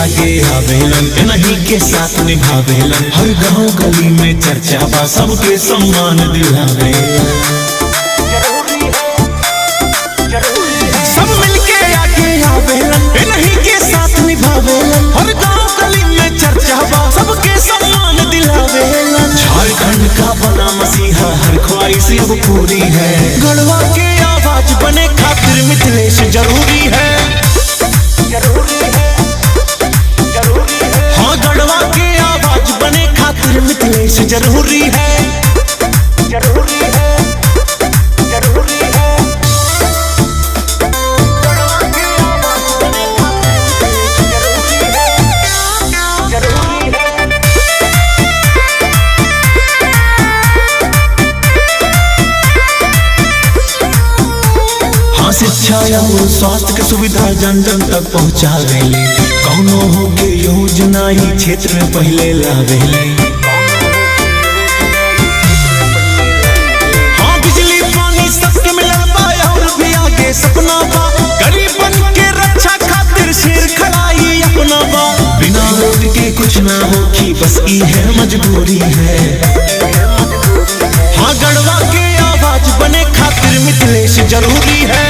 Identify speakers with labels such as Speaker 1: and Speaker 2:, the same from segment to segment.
Speaker 1: आगे आवेलन, नहीं के साथ निभावेलन। हर गांव गली में चर्चा बा, सबके सम्मान दिलावे। सब मिलके आगे आवेलन, नहीं के साथ निभावेलन। हर गांव गली में चर्चा बा, सबके सम्मान दिलावेलन। झारखंड का बना मसीहा, हर ख्वाहिश अब पूरी है। गढ़वा के आवाज बने खातिर मिथिलेश जरूरी है। हाँ, गढ़वा के आवाज बने खातिर मिथिलेश जरूरी है। शिक्षा और स्वास्थ्य के सुविधा जन जन तक पहुँचावेले। कौनो हो के योजना ही क्षेत्र में पहले लावेले। हाँ, बिजली पानी सबके मिलल बा और भी आगे सपना बा। गरीबन के रक्षा खातिर शेर खड़ाई अपना बा। बिना वोट के कुछ ना होखी, बस ई है मजबूरी है। हाँ, गढ़वा के आवाज बने खातिर मिथिलेश जरूरी है।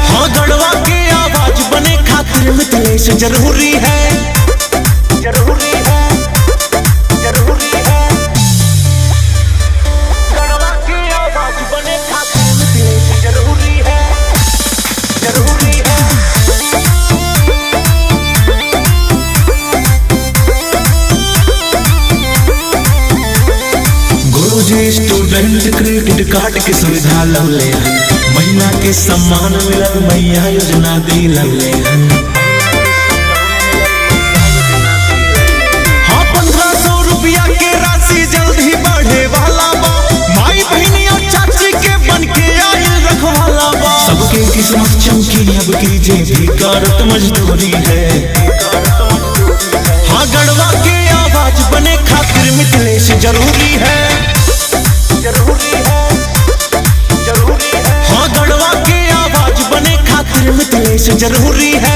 Speaker 1: हाँ, गढ़वा के आवाज बने खातिर मिथिलेश जरूरी है। गढ़वा के आवाज बने खातिर मिथिलेश जरूरी है। गुरुजी स्टूडेंट क्रेडिट कार्ड की सुविधा लवले। महिला के सम्मान मिलल, मैया योजना दिलले। हाँ, 1500 रुपया के राशि जल्द ही बढ़े वाला बा। माई बहनी और चाची के बन के आयल रखवाला बा। सबके किस्मत चमकी अब की जे भी करत मजदूरी है। हाँ, गढ़वा के आवाज बने खातिर मिथिलेश जरूरी है। हाँ, गढ़वा के आवाज बने खातिर मिथिलेश जरूरी है।